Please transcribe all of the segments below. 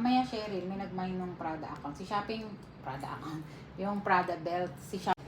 mamaya Cheryl, may nag-mine ng Prada account. Si Shopping, Prada account. Yung Prada belt, si Shopping.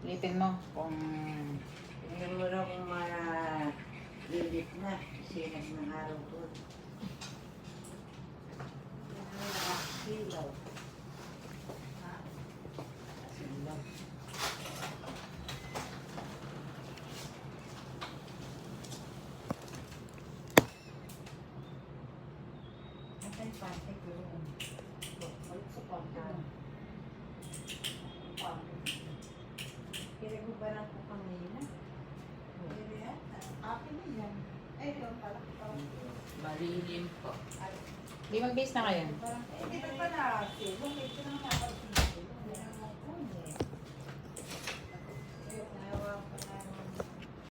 Litin mo kung Hindi mo na kung lilit na. Sinag ng araw ko. Silaw. Silaw. Atay pati ko yun. Balik sa pagkaan. Pinag-ubaran ko kanina. Akin na yan. Ay, yun pala. Malilim po. di mag-base na kayo. Dito pa na. Bakit ko nang nakapagsin